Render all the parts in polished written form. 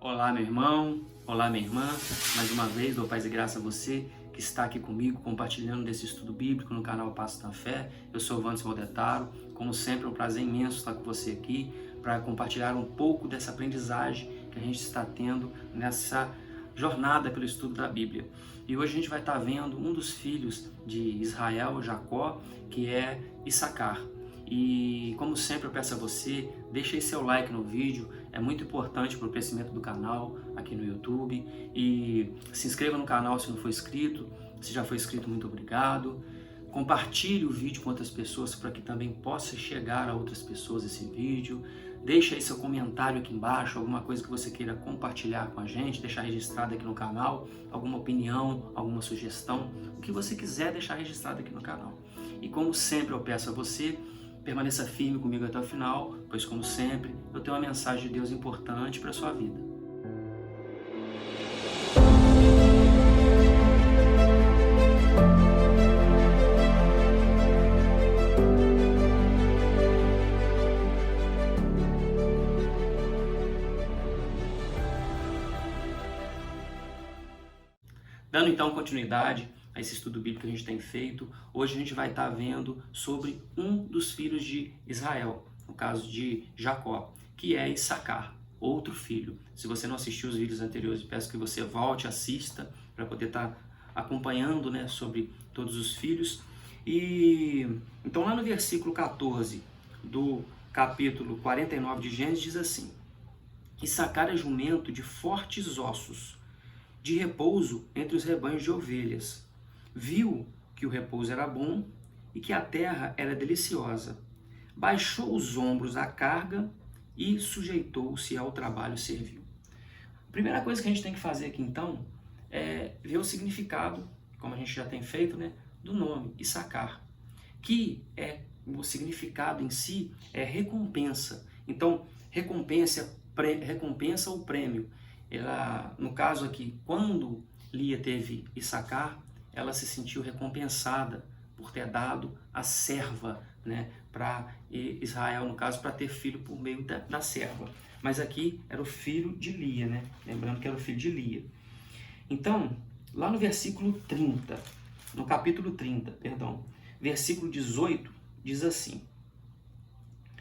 Olá, meu irmão, olá, minha irmã. Mais uma vez, dou paz e graça a você que está aqui comigo, compartilhando desse estudo bíblico no canal Passo da Fé. Eu sou o Vandes Valdetaro. Como sempre, é um prazer imenso estar com você aqui para compartilhar um pouco dessa aprendizagem que a gente está tendo nessa jornada pelo estudo da Bíblia. E hoje a gente vai estar vendo um dos filhos de Israel, Jacó, que é Issacar. E como sempre eu peço a você, deixe aí seu like no vídeo, é muito importante para o crescimento do canal aqui no YouTube. E se inscreva no canal se não for inscrito, se já foi inscrito, muito obrigado. Compartilhe o vídeo com outras pessoas para que também possa chegar a outras pessoas esse vídeo. Deixe aí seu comentário aqui embaixo, alguma coisa que você queira compartilhar com a gente, deixar registrado aqui no canal, alguma opinião, alguma sugestão, o que você quiser deixar registrado aqui no canal. E como sempre eu peço a você, permaneça firme comigo até o final, pois como sempre, eu tenho uma mensagem de Deus importante para a sua vida. Dando então continuidade a esse estudo bíblico que a gente tem feito, hoje a gente vai estar vendo sobre um dos filhos de Israel, no caso de Jacó, que é Issacar, outro filho. Se você não assistiu os vídeos anteriores, peço que você volte, assista, para poder estar acompanhando, sobre todos os filhos. E então lá no versículo 14 do capítulo 49 de Gênesis diz assim: Issacar é jumento de fortes ossos, de repouso entre os rebanhos de ovelhas. Viu que o repouso era bom e que a terra era deliciosa. Baixou os ombros à carga e sujeitou-se ao trabalho servil. A primeira coisa que a gente tem que fazer aqui então é ver o significado, como a gente já tem feito, do nome Issacar, que o significado em si é recompensa. Então, recompensa ou prêmio. No caso aqui, quando Lia teve Issacar, ela se sentiu recompensada por ter dado a serva, para Israel, no caso, para ter filho por meio da serva. Mas aqui era o filho de Lia, lembrando que era o filho de Lia. Então, lá no versículo 30, no capítulo 30, perdão, versículo 18, diz assim: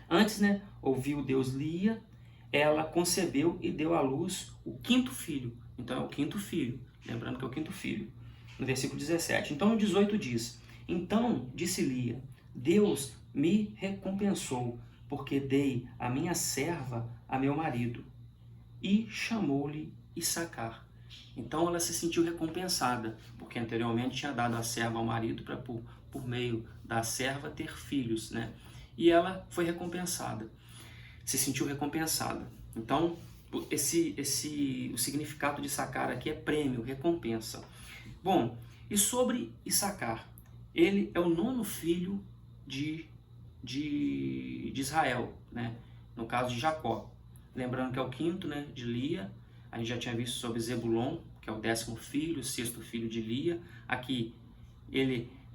Antes, ouviu Deus Lia, ela concebeu e deu à luz o quinto filho. Então é o quinto filho, lembrando que é o quinto filho. No versículo 17. Então o 18 diz: Então disse Lia, Deus me recompensou, porque dei a minha serva a meu marido. E chamou-lhe Issacar. Então ela se sentiu recompensada, porque anteriormente tinha dado a serva ao marido para por meio da serva ter filhos, E ela foi recompensada. Se sentiu recompensada. Então, o significado de Issacar aqui é prêmio, recompensa. Bom, e sobre Issacar? Ele é o nono filho de Israel, no caso de Jacó. Lembrando que é o quinto, de Lia. A gente já tinha visto sobre Zebulon, que é o 10º filho, o 6º filho de Lia. Aqui,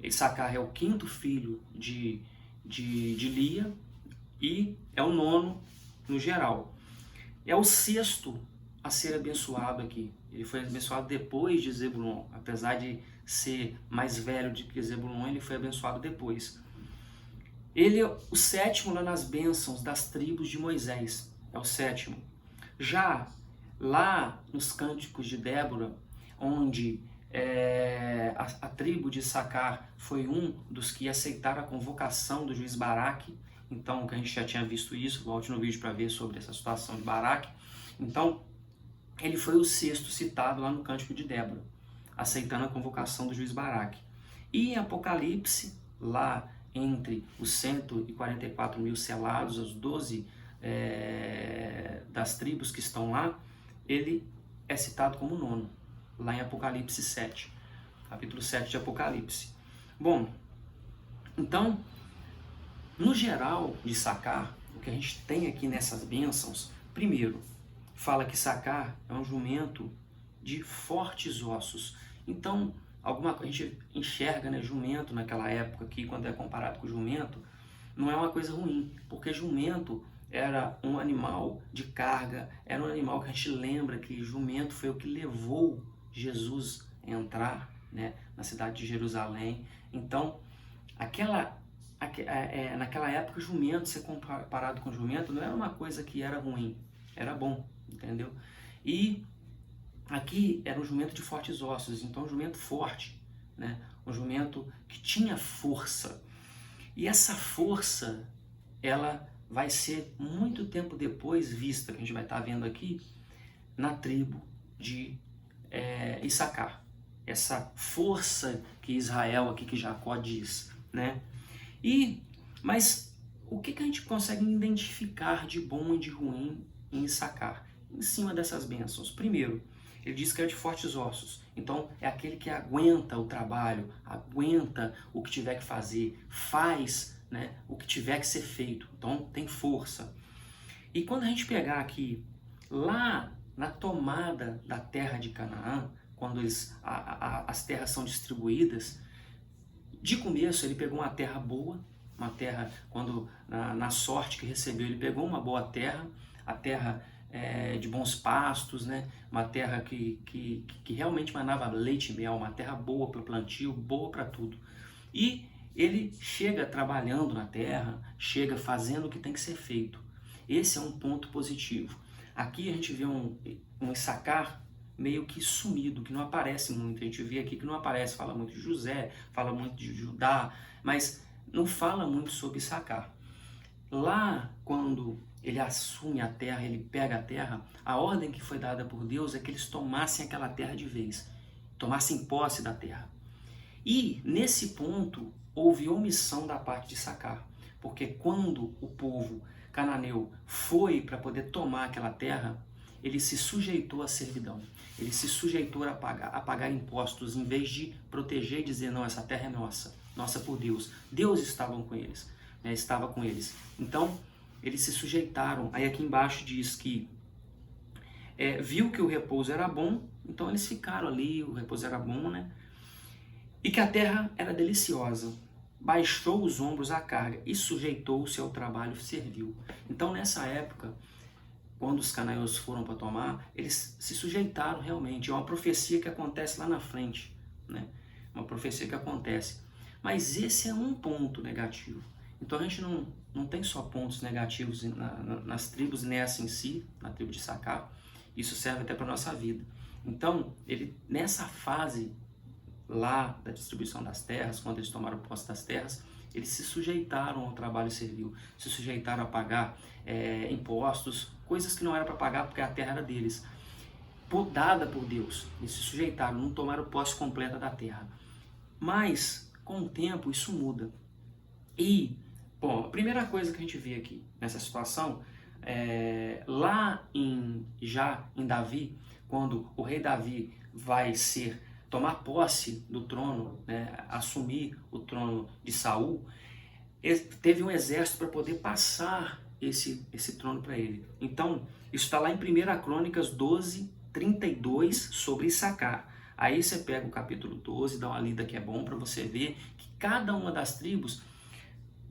Issacar é o quinto filho de Lia e é o nono no geral. É o 6º a ser abençoado aqui. Ele foi abençoado depois de Zebulon. Apesar de ser mais velho do que Zebulon, ele foi abençoado depois. Ele é o 7º lá nas bênçãos das tribos de Moisés. É o 7º. Já lá nos cânticos de Débora, onde a tribo de Issacar foi um dos que aceitaram a convocação do juiz Baraque. Então, que a gente já tinha visto isso, volte no vídeo para ver sobre essa situação de Baraque. Então, ele foi o 6º citado lá no Cântico de Débora, aceitando a convocação do juiz Baraque. E em Apocalipse, lá entre os 144 mil selados, os 12 das tribos que estão lá, ele é citado como nono, lá em Apocalipse 7, capítulo 7 de Apocalipse. Bom, então, no geral de Issacar, o que a gente tem aqui nessas bênçãos, primeiro, fala que Issacar é um jumento de fortes ossos. Então, a gente enxerga, jumento naquela época aqui, quando é comparado com jumento, não é uma coisa ruim, porque jumento era um animal de carga, era um animal que a gente lembra que jumento foi o que levou Jesus a entrar, né, na cidade de Jerusalém. Então, naquela época, jumento, ser comparado com jumento, não era uma coisa que era ruim, era bom, entendeu? E aqui era um jumento de fortes ossos, então um jumento forte, né? Um jumento que tinha força. E essa força, ela vai ser muito tempo depois vista, que a gente vai estar vendo aqui, na tribo de Issacar. Essa força que Israel, aqui que Jacó diz, né? Mas o que a gente consegue identificar de bom e de ruim em Issacar? Em cima dessas bênçãos. Primeiro, ele diz que é de fortes ossos. Então, é aquele que aguenta o trabalho, aguenta o que tiver que fazer, faz, né, o que tiver que ser feito. Então, tem força. E quando a gente pegar aqui, lá na tomada da terra de Canaã, quando as terras são distribuídas, de começo ele pegou uma terra boa, uma terra, quando na sorte que recebeu, ele pegou uma boa terra, a terra de bons pastos, né? Uma terra que realmente manava leite e mel, uma terra boa para o plantio, boa para tudo. E ele chega trabalhando na terra, chega fazendo o que tem que ser feito. Esse é um ponto positivo. Aqui a gente vê um Issacar meio que sumido, que não aparece muito. A gente vê aqui que não aparece, fala muito de José, fala muito de Judá, mas não fala muito sobre Issacar. Lá, quando ele assume a terra, ele pega a terra, a ordem que foi dada por Deus é que eles tomassem aquela terra de vez, tomassem posse da terra. E, nesse ponto, houve omissão da parte de Issacar, porque quando o povo cananeu foi para poder tomar aquela terra, ele se sujeitou à servidão, ele se sujeitou a pagar impostos, em vez de proteger e dizer, não, essa terra é nossa, nossa por Deus. Deus estava com eles, né, estava com eles. Então, eles se sujeitaram. Aí aqui embaixo diz que viu que o repouso era bom, então eles ficaram ali, o repouso era bom, né? E que a terra era deliciosa. Baixou os ombros à carga e sujeitou-se ao trabalho servil. Então, nessa época, quando os cananeus foram para tomar, eles se sujeitaram realmente. É uma profecia que acontece lá na frente, né? Uma profecia que acontece. Mas esse é um ponto negativo. Então a gente não tem só pontos negativos nas tribos, nessa em si, na tribo de Issacar. Isso serve até para a nossa vida. Então, nessa fase lá da distribuição das terras, quando eles tomaram posse das terras, eles se sujeitaram ao trabalho servil, se sujeitaram a pagar impostos, coisas que não era para pagar porque a terra era deles, dada por Deus. Eles se sujeitaram, não tomaram posse completa da terra. Mas, com o tempo, isso muda. E, bom, a primeira coisa que a gente vê aqui nessa situação, lá já em Davi, quando o rei Davi vai tomar posse do trono, né, assumir o trono de Saul, teve um exército para poder passar esse trono para ele. Então, isso está lá em 1 Crônicas 12, 32, sobre Issacar. Aí você pega o capítulo 12, dá uma lida que é bom para você ver que cada uma das tribos,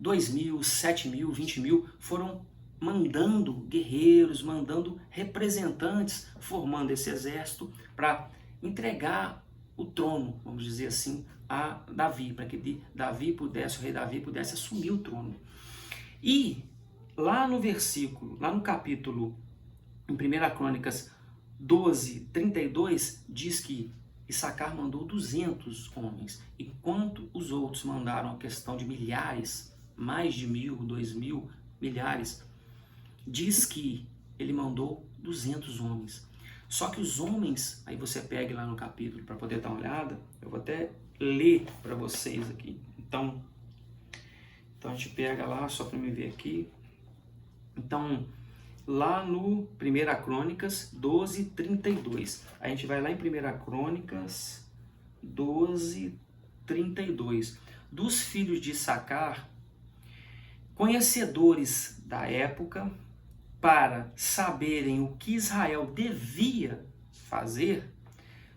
2.000, 7.000, 20.000, foram mandando guerreiros, mandando representantes, formando esse exército para entregar o trono, vamos dizer assim, a Davi, para que o rei Davi pudesse assumir o trono. E lá no capítulo, em 1 Crônicas 12, 32, diz que Issacar mandou 200 homens, enquanto os outros mandaram a questão de milhares, mais de 1.000, 2.000, milhares. Diz que ele mandou 200 homens. Só que os homens, aí você pega lá no capítulo para poder dar uma olhada, eu vou até ler para vocês aqui. Então a gente pega lá, só para me ver aqui. Então, lá no 1 Crônicas 12, 32. A gente vai lá em 1 Crônicas 12, 32. Dos filhos de Issacar, conhecedores da época, para saberem o que Israel devia fazer,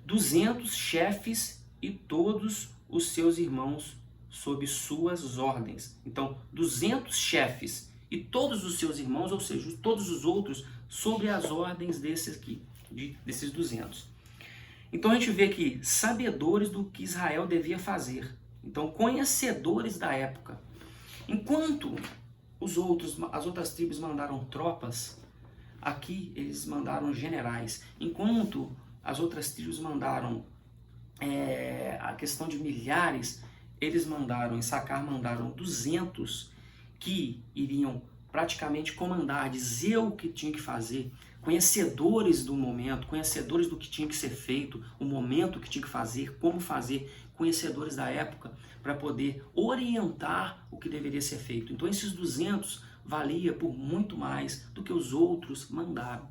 200 chefes e todos os seus irmãos sob suas ordens. Então, 200 chefes e todos os seus irmãos, ou seja, todos os outros, sobre as ordens desses aqui, desses 200. Então a gente vê que sabedores do que Israel devia fazer, então conhecedores da época. Enquanto as outras tribos mandaram tropas, aqui eles mandaram generais. Enquanto as outras tribos mandaram a questão de milhares, eles mandaram, Issacar mandaram 200 que iriam praticamente comandar, dizer o que tinha que fazer, conhecedores do momento, conhecedores do que tinha que ser feito, o momento que tinha que fazer, como fazer, conhecedores da época, para poder orientar o que deveria ser feito. Então esses 200 valia por muito mais do que os outros mandaram,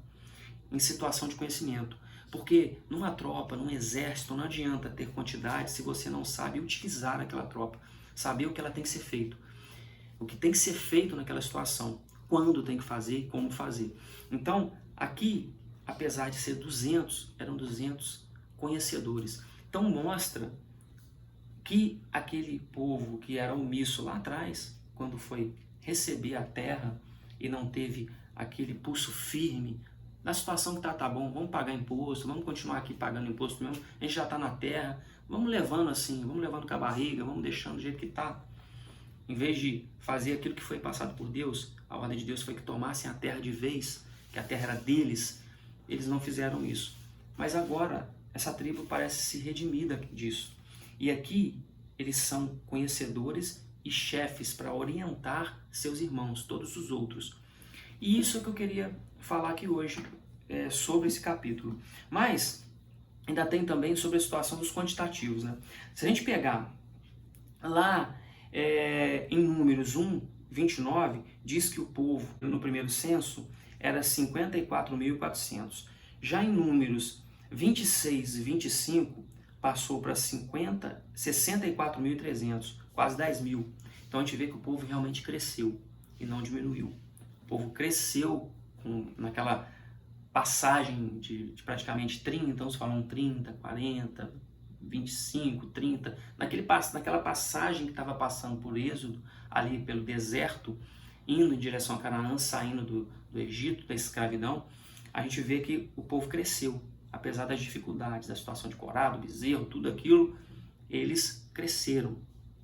em situação de conhecimento. Porque numa tropa, num exército, não adianta ter quantidade se você não sabe utilizar aquela tropa, saber o que ela tem que ser feito, o que tem que ser feito naquela situação, quando tem que fazer e como fazer. Então, aqui, apesar de ser 200, eram 200 conhecedores. Então mostra que aquele povo que era omisso lá atrás, quando foi receber a terra e não teve aquele pulso firme, na situação que tá bom, vamos pagar imposto, vamos continuar aqui pagando imposto mesmo, a gente já está na terra, vamos levando assim, vamos levando com a barriga, vamos deixando do jeito que está. Em vez de fazer aquilo que foi passado por Deus, a ordem de Deus foi que tomassem a terra de vez, que a terra era deles, eles não fizeram isso. Mas agora, essa tribo parece se redimida disso. E aqui, eles são conhecedores e chefes para orientar seus irmãos, todos os outros. E isso é o que eu queria falar aqui hoje, sobre esse capítulo. Mas, ainda tem também sobre a situação dos quantitativos, né? Se a gente pegar lá em Números 1, 29, diz que o povo, no primeiro censo, era 54.400. Já em Números 26 e 25, passou para 64.300, quase 10 mil. Então a gente vê que o povo realmente cresceu e não diminuiu. O povo cresceu naquela passagem de praticamente 30, então se falam 30, 40, 25, 30, naquela passagem que estava passando por Êxodo, ali pelo deserto, indo em direção a Canaã, saindo do Egito, da escravidão, a gente vê que o povo cresceu, apesar das dificuldades, da situação de Corá, do bezerro, tudo aquilo, eles cresceram,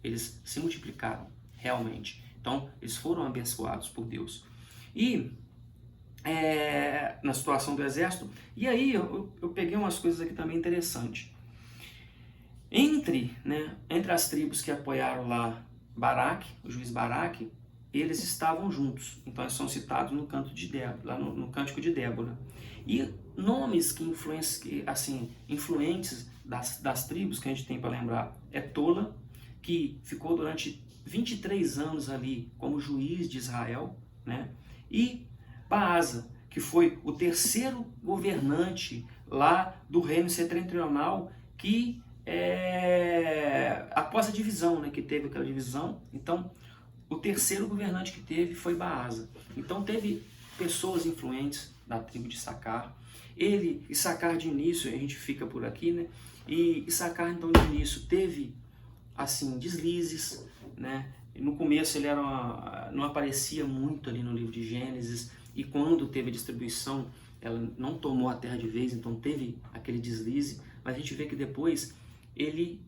eles se multiplicaram, realmente. Então, eles foram abençoados por Deus. E, na situação do exército, e aí eu peguei umas coisas aqui também interessantes. Entre as tribos que apoiaram lá Baraque, o juiz Baraque, eles estavam juntos. Então eles são citados no canto de Débora, lá no Cântico de Débora. E nomes influentes das tribos que a gente tem para lembrar é Tola, que ficou durante 23 anos ali como juiz de Israel, né? E Baasa, que foi o terceiro governante lá do reino setentrional que após a divisão, né, que teve aquela divisão, então o terceiro governante que teve foi Baasa. Então teve pessoas influentes da tribo de Issacar. Issacar de início, a gente fica por aqui, né? E Issacar então de início teve assim deslizes, né? No começo ele não aparecia muito ali no livro de Gênesis, e quando teve a distribuição, ela não tomou a terra de vez, então teve aquele deslize, mas a gente vê que depois ele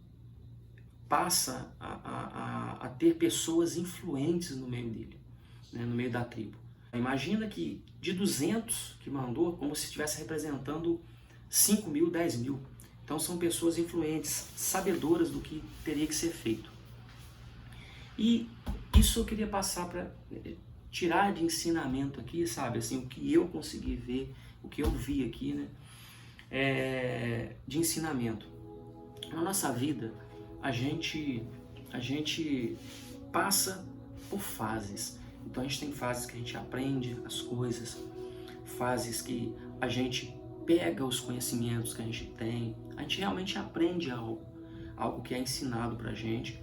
passa a ter pessoas influentes no meio dele, né, no meio da tribo. Imagina que de 200 que mandou, como se estivesse representando 5 mil, 10 mil. Então são pessoas influentes, sabedoras do que teria que ser feito. E isso eu queria passar para tirar de ensinamento aqui, sabe, assim, o que eu consegui ver, o que eu vi aqui, né, de ensinamento. Na nossa vida, a gente passa por fases. Então a gente tem fases que a gente aprende as coisas, fases que a gente pega os conhecimentos que a gente tem, a gente realmente aprende algo que é ensinado pra gente,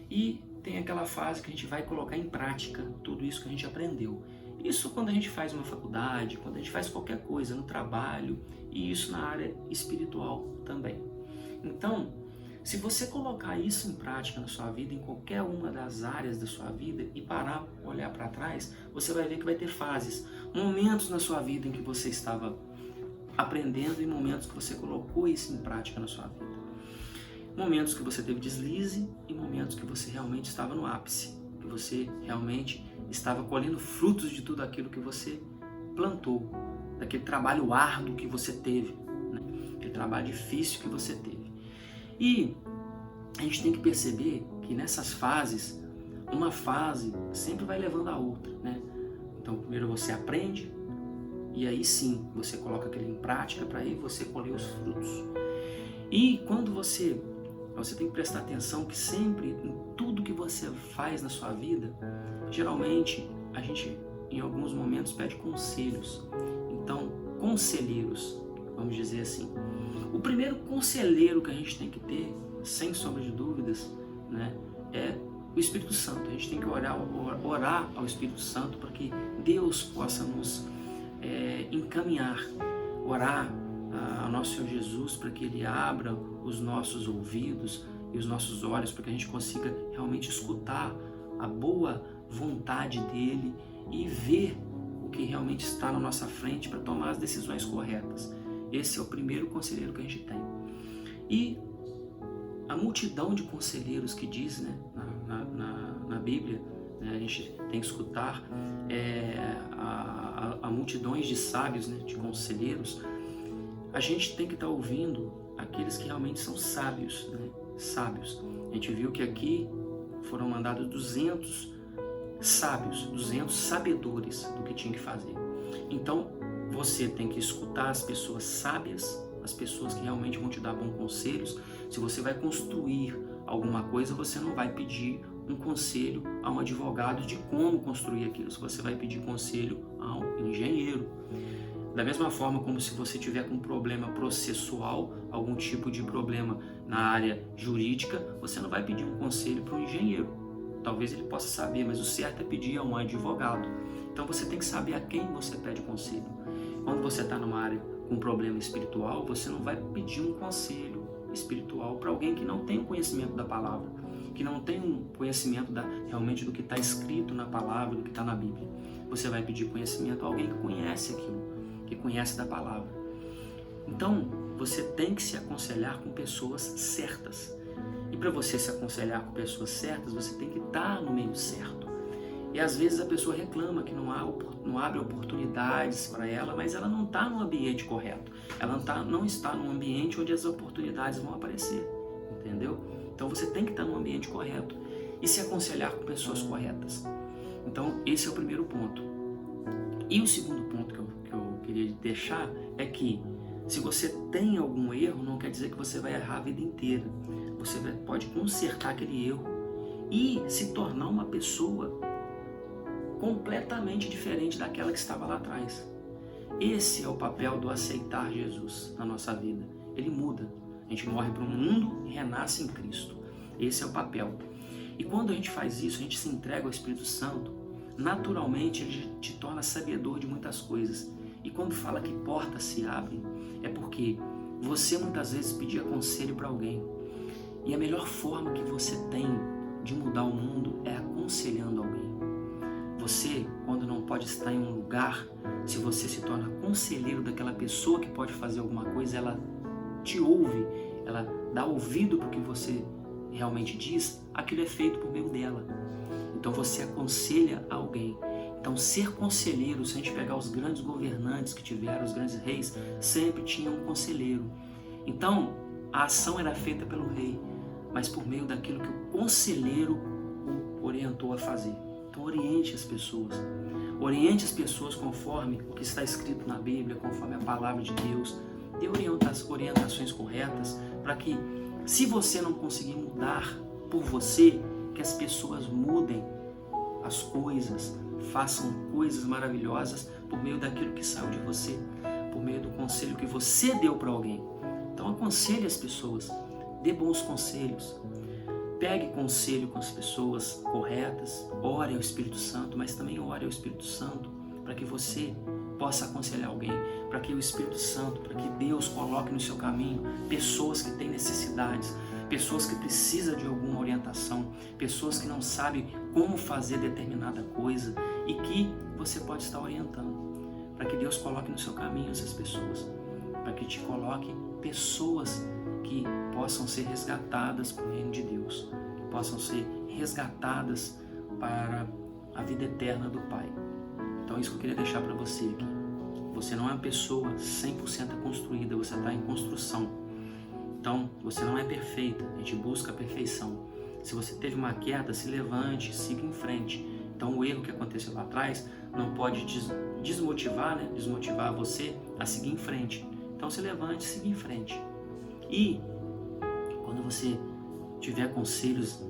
e tem aquela fase que a gente vai colocar em prática tudo isso que a gente aprendeu. Isso quando a gente faz uma faculdade, quando a gente faz qualquer coisa no trabalho, e isso na área espiritual também. Então, Se você colocar isso em prática na sua vida, em qualquer uma das áreas da sua vida e parar, olhar para trás, você vai ver que vai ter fases, momentos na sua vida em que você estava aprendendo e momentos que você colocou isso em prática na sua vida. Momentos que você teve deslize e momentos que você realmente estava no ápice, que você realmente estava colhendo frutos de tudo aquilo que você plantou, daquele trabalho árduo que você teve, né? Aquele trabalho difícil que você teve. E a gente tem que perceber que nessas fases, uma fase sempre vai levando a outra, né? Então, primeiro você aprende e aí sim você coloca aquilo em prática para aí você colher os frutos. E quando você tem que prestar atenção que sempre em tudo que você faz na sua vida, geralmente a gente em alguns momentos pede conselhos. Então, conselheiros, vamos dizer assim. O primeiro conselheiro que a gente tem que ter, sem sombra de dúvidas, né, é o Espírito Santo. A gente tem que orar ao Espírito Santo para que Deus possa nos encaminhar, orar ao nosso Senhor Jesus para que Ele abra os nossos ouvidos e os nossos olhos para que a gente consiga realmente escutar a boa vontade dEle e ver o que realmente está na nossa frente para tomar as decisões corretas. Esse é o primeiro conselheiro que a gente tem. E a multidão de conselheiros que diz, né, na Bíblia, né, a gente tem que escutar a multidões de sábios, né, de conselheiros. A gente tem que estar ouvindo aqueles que realmente são sábios, né, sábios. A gente viu que aqui foram mandados 200 sábios, 200 sabedores do que tinha que fazer. Então, você tem que escutar as pessoas sábias, as pessoas que realmente vão te dar bons conselhos. Se você vai construir alguma coisa, você não vai pedir um conselho a um advogado de como construir aquilo. Você vai pedir conselho a um engenheiro. Da mesma forma como se você tiver com um problema processual, algum tipo de problema na área jurídica, você não vai pedir um conselho para um engenheiro. Talvez ele possa saber, mas o certo é pedir a um advogado. Então você tem que saber a quem você pede conselho. Quando você está numa área com um problema espiritual, você não vai pedir um conselho espiritual para alguém que não tem o conhecimento da palavra, que não tem um conhecimento realmente do que está escrito na palavra, do que está na Bíblia. Você vai pedir conhecimento a alguém que conhece aquilo, que conhece da palavra. Então, você tem que se aconselhar com pessoas certas. E para você se aconselhar com pessoas certas, você tem que estar no meio certo. E às vezes a pessoa reclama que não abre oportunidades para ela, mas ela não está no ambiente correto. Ela não está num ambiente onde as oportunidades vão aparecer, entendeu? Então você tem que estar no ambiente correto e se aconselhar com pessoas corretas. Então esse é o primeiro ponto. E o segundo ponto que eu queria deixar é que se você tem algum erro, não quer dizer que você vai errar a vida inteira. Você pode consertar aquele erro e se tornar uma pessoa completamente diferente daquela que estava lá atrás. Esse é o papel do aceitar Jesus na nossa vida. Ele muda. A gente morre para o mundo e renasce em Cristo. Esse é o papel. E quando a gente faz isso, a gente se entrega ao Espírito Santo, naturalmente ele te torna sabedor de muitas coisas. E quando fala que portas se abrem, é porque você muitas vezes pedia conselho para alguém. E a melhor forma que você tem de mudar o mundo é aconselhando alguém. Você, quando não pode estar em um lugar, se você se torna conselheiro daquela pessoa que pode fazer alguma coisa, ela te ouve, ela dá ouvido para o que você realmente diz, aquilo é feito por meio dela. Então você aconselha alguém. Então ser conselheiro, se a gente pegar os grandes governantes que tiveram, os grandes reis, sempre tinham um conselheiro. Então a ação era feita pelo rei, mas por meio daquilo que o conselheiro o orientou a fazer. Então oriente as pessoas conforme o que está escrito na Bíblia, conforme a palavra de Deus. Dê orientações corretas para que, se você não conseguir mudar por você, que as pessoas mudem as coisas, façam coisas maravilhosas por meio daquilo que saiu de você, por meio do conselho que você deu para alguém. Então aconselhe as pessoas, dê bons conselhos. Pegue conselho com as pessoas corretas, ore ao Espírito Santo, mas também ore ao Espírito Santo para que você possa aconselhar alguém, para que o Espírito Santo, para que Deus coloque no seu caminho pessoas que têm necessidades, pessoas que precisam de alguma orientação, pessoas que não sabem como fazer determinada coisa e que você pode estar orientando, para que Deus coloque no seu caminho essas pessoas, para que te coloque pessoas que possam ser resgatadas para o reino de Deus, que possam ser resgatadas para a vida eterna do Pai. Então isso que eu queria deixar para você aqui. Você não é uma pessoa 100% construída, você está em construção. Então você não é perfeita, a gente busca a perfeição. Se você teve uma queda, se levante, siga em frente. Então o erro que aconteceu lá atrás não pode desmotivar você a seguir em frente. Então se levante, siga em frente. E quando você tiver conselhos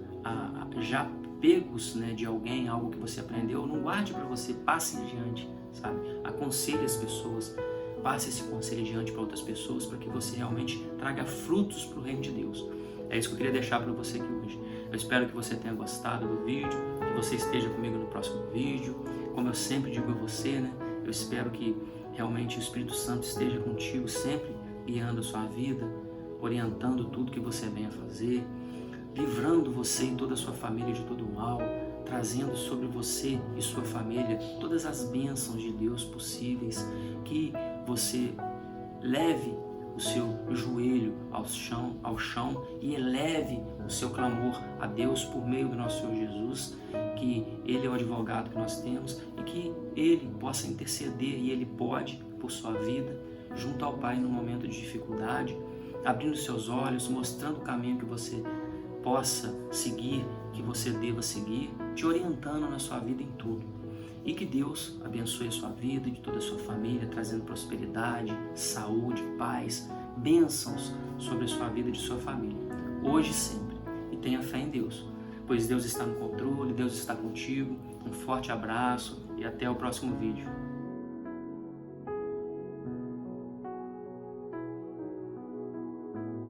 já pegos, né, de alguém, algo que você aprendeu, não guarde para você, passe adiante, sabe? Aconselhe as pessoas, passe esse conselho adiante para outras pessoas, para que você realmente traga frutos para o reino de Deus. É isso que eu queria deixar para você aqui hoje. Eu espero que você tenha gostado do vídeo, que você esteja comigo no próximo vídeo. Como eu sempre digo a você, né, eu espero que realmente o Espírito Santo esteja contigo sempre, guiando a sua vida, orientando tudo que você venha fazer, livrando você e toda a sua família de todo o mal, trazendo sobre você e sua família todas as bênçãos de Deus possíveis, que você leve o seu joelho ao chão e eleve o seu clamor a Deus por meio do nosso Senhor Jesus, que Ele é o advogado que nós temos e que Ele possa interceder, e Ele pode, por sua vida, junto ao Pai no momento de dificuldade, abrindo seus olhos, mostrando o caminho que você possa seguir, que você deva seguir, te orientando na sua vida em tudo. E que Deus abençoe a sua vida e de toda a sua família, trazendo prosperidade, saúde, paz, bênçãos sobre a sua vida e de sua família, hoje e sempre. E tenha fé em Deus, pois Deus está no controle, Deus está contigo. Um forte abraço e até o próximo vídeo.